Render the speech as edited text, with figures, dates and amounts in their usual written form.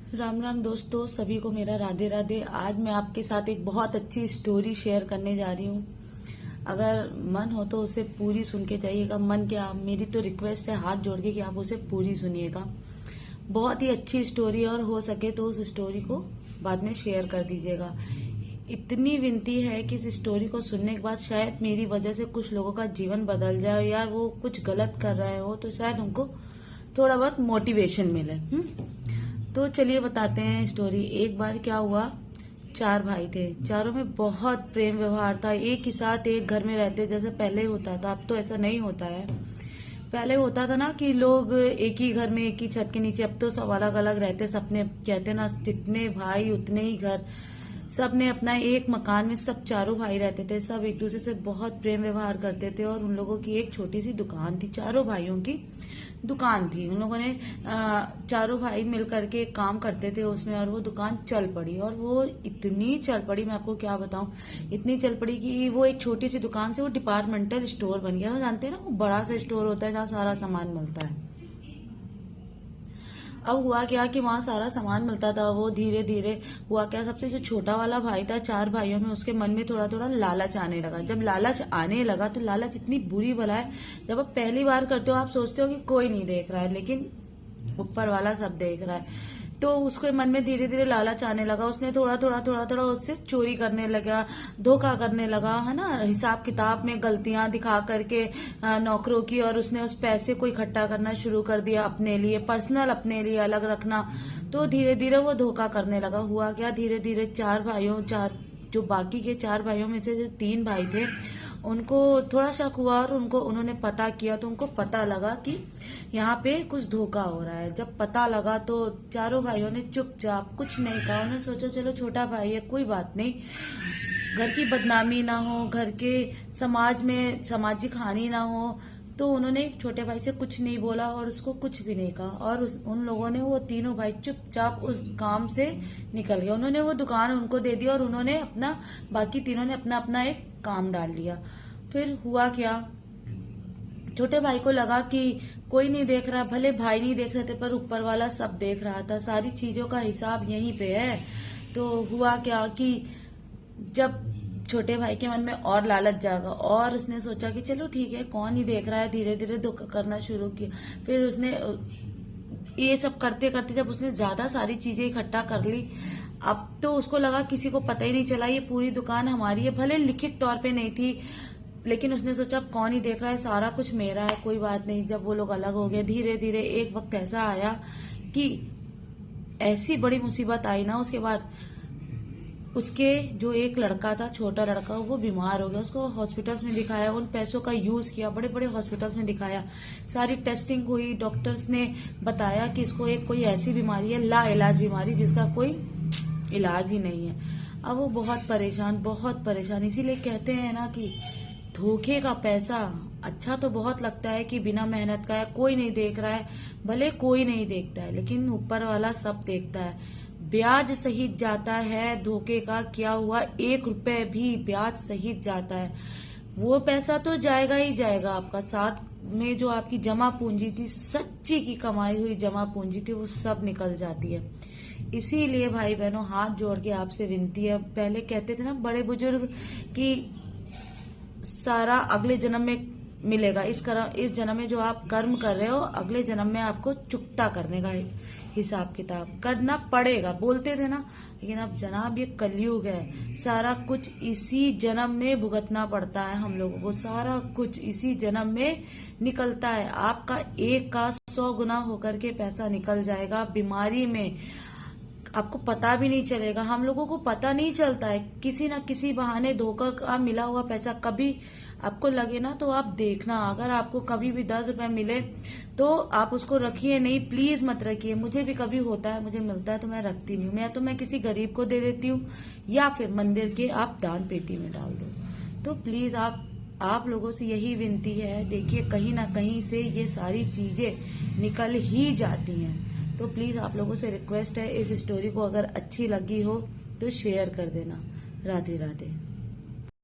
राम राम दोस्तों, सभी को मेरा राधे राधे। आज मैं आपके साथ एक बहुत अच्छी स्टोरी शेयर करने जा रही हूँ। अगर मन हो तो उसे पूरी सुन के जाइएगा। मन क्या, मेरी तो रिक्वेस्ट है हाथ जोड़ के कि आप उसे पूरी सुनिएगा। बहुत ही अच्छी स्टोरी है और हो सके तो उस स्टोरी को बाद में शेयर कर दीजिएगा। इतनी विनती है कि इस स्टोरी को सुनने के बाद शायद मेरी वजह से कुछ लोगों का जीवन बदल जाए, या वो कुछ गलत कर रहे हो तो शायद उनको थोड़ा बहुत मोटिवेशन मिले। तो चलिए बताते हैं स्टोरी। एक बार क्या हुआ, 4 भाई थे। चारों में बहुत प्रेम व्यवहार था, एक ही साथ एक घर में रहते जैसे पहले होता था। अब तो ऐसा नहीं होता है। पहले होता था ना कि लोग एक ही घर में एक ही छत के नीचे, अब तो सब अलग अलग रहते। सबने कहते ना, जितने भाई उतने ही घर। सब ने अपना एक मकान में सब चारों भाई रहते थे। सब एक दूसरे से बहुत प्रेम व्यवहार करते थे और उन लोगों की एक छोटी सी दुकान थी। चारों भाइयों की दुकान थी। उन लोगों ने चारों भाई मिल करके काम करते थे उसमें, और वो दुकान चल पड़ी। और वो इतनी चल पड़ी, मैं आपको क्या बताऊं, इतनी चल पड़ी कि वो एक छोटी सी दुकान से वो डिपार्टमेंटल स्टोर बन गया। वो जानते हैं ना, वो बड़ा सा स्टोर होता है जहाँ सारा सामान मिलता है। अब हुआ क्या कि वहां सारा सामान मिलता था। वो धीरे धीरे हुआ क्या, सबसे जो छोटा वाला भाई था 4 भाइयों में, उसके मन में थोड़ा थोड़ा लालच आने लगा। जब लालच आने लगा तो लालच इतनी बुरी बला है, जब आप पहली बार करते हो आप सोचते हो कि कोई नहीं देख रहा है, लेकिन ऊपर वाला सब देख रहा है। तो उसके मन में धीरे धीरे लालच आने लगा। उसने थोड़ा थोड़ा उससे चोरी करने लगा, धोखा करने लगा, है ना। हिसाब किताब में गलतियां दिखा करके नौकरों की, और उसने उस पैसे को इकट्ठा करना शुरू कर दिया अपने लिए, पर्सनल अपने लिए अलग रखना। तो धीरे धीरे वो धोखा करने लगा। हुआ क्या, धीरे धीरे 4 भाइयों, जो बाकी के 4 भाइयों में से जो 3 भाई थे, उनको थोड़ा शक हुआ और उन्होंने पता किया। तो उनको पता लगा कि यहाँ पे कुछ धोखा हो रहा है। जब पता लगा तो चारों भाइयों ने चुपचाप कुछ नहीं कहा। उन्होंने सोचा चलो छोटा भाई है, कोई बात नहीं, घर की बदनामी ना हो, घर के समाज में सामाजिक हानि ना हो। तो उन्होंने छोटे भाई से कुछ नहीं बोला और उसको कुछ भी नहीं कहा। और उन लोगों ने, वो तीनों भाई चुपचाप उस काम से निकल गए। उन्होंने वो दुकान उनको दे दिया और उन्होंने अपना, बाकी तीनों ने अपना अपना एक काम डाल लिया। फिर हुआ क्या, छोटे भाई को लगा कि कोई नहीं देख रहा, भले भाई नहीं देख रहे थे पर ऊपर वाला सब देख रहा था, सारी चीजों का हिसाब यहीं पे है। तो हुआ क्या कि जब छोटे भाई के मन में और लालच जागा और उसने सोचा कि चलो ठीक है, कौन ही देख रहा है, धीरे धीरे धोखा करना शुरू किया। फिर उसने ये सब करते करते जब उसने ज्यादा सारी चीजें इकट्ठा कर ली, अब तो उसको लगा किसी को पता ही नहीं चला, ये पूरी दुकान हमारी है। भले लिखित तौर पे नहीं थी, लेकिन उसने सोचा अब कौन ही देख रहा है, सारा कुछ मेरा है, कोई बात नहीं। जब वो लोग अलग हो गए, धीरे धीरे एक वक्त ऐसा आया कि ऐसी बड़ी मुसीबत आई ना, उसके बाद उसके जो एक लड़का था, छोटा लड़का, वो बीमार हो गया। उसको हॉस्पिटल्स में दिखाया, उन पैसों का यूज किया, बड़े बड़े हॉस्पिटल्स में दिखाया, सारी टेस्टिंग हुई। डॉक्टर्स ने बताया कि इसको एक कोई ऐसी बीमारी है, ला इलाज बीमारी, जिसका कोई इलाज ही नहीं है। अब वो बहुत परेशान। इसीलिए कहते हैं ना कि धोखे का पैसा अच्छा तो बहुत लगता है कि बिना मेहनत का है, कोई नहीं देख रहा है। भले कोई नहीं देखता है, लेकिन ऊपर वाला सब देखता है। ब्याज सहित जाता है धोखे का, क्या हुआ, 1 रुपए भी ब्याज सहित जाता है। वो पैसा तो जाएगा ही जाएगा आपका, साथ में जो आपकी जमा पूंजी थी, सच्ची की कमाई हुई जमा पूंजी थी, वो सब निकल जाती है। इसीलिए भाई बहनों, हाथ जोड़ के आपसे विनती है। पहले कहते थे ना बड़े बुजुर्ग कि सारा अगले जन्म में मिलेगा। इस जन्म में जो आप कर्म कर रहे हो, अगले जन्म में आपको चुकता करने का हिसाब किताब करना पड़ेगा, बोलते थे ना। लेकिन अब जनाब ये कलयुग है, सारा कुछ इसी जन्म में भुगतना पड़ता है हम लोगों को, सारा कुछ इसी जन्म में निकलता है। आपका 1 का 100 गुना होकर के पैसा निकल जाएगा। बीमारी में आपको पता भी नहीं चलेगा, हम लोगों को पता नहीं चलता है। किसी ना किसी बहाने धोखा का मिला हुआ पैसा कभी आपको लगे ना, तो आप देखना, अगर आपको कभी भी 10 रुपए मिले तो आप उसको रखिए नहीं, प्लीज मत रखिए। मुझे भी कभी होता है, मुझे मिलता है तो मैं रखती नहीं हूँ। मैं किसी गरीब को दे देती हूँ, या फिर मंदिर के आप दान पेटी में डाल दो। तो प्लीज आप लोगों से यही विनती है। देखिए, कहीं ना कहीं से ये सारी चीजें निकल ही जाती हैं। तो प्लीज आप लोगों से रिक्वेस्ट है, इस स्टोरी को अगर अच्छी लगी हो तो शेयर कर देना। राधे राधे।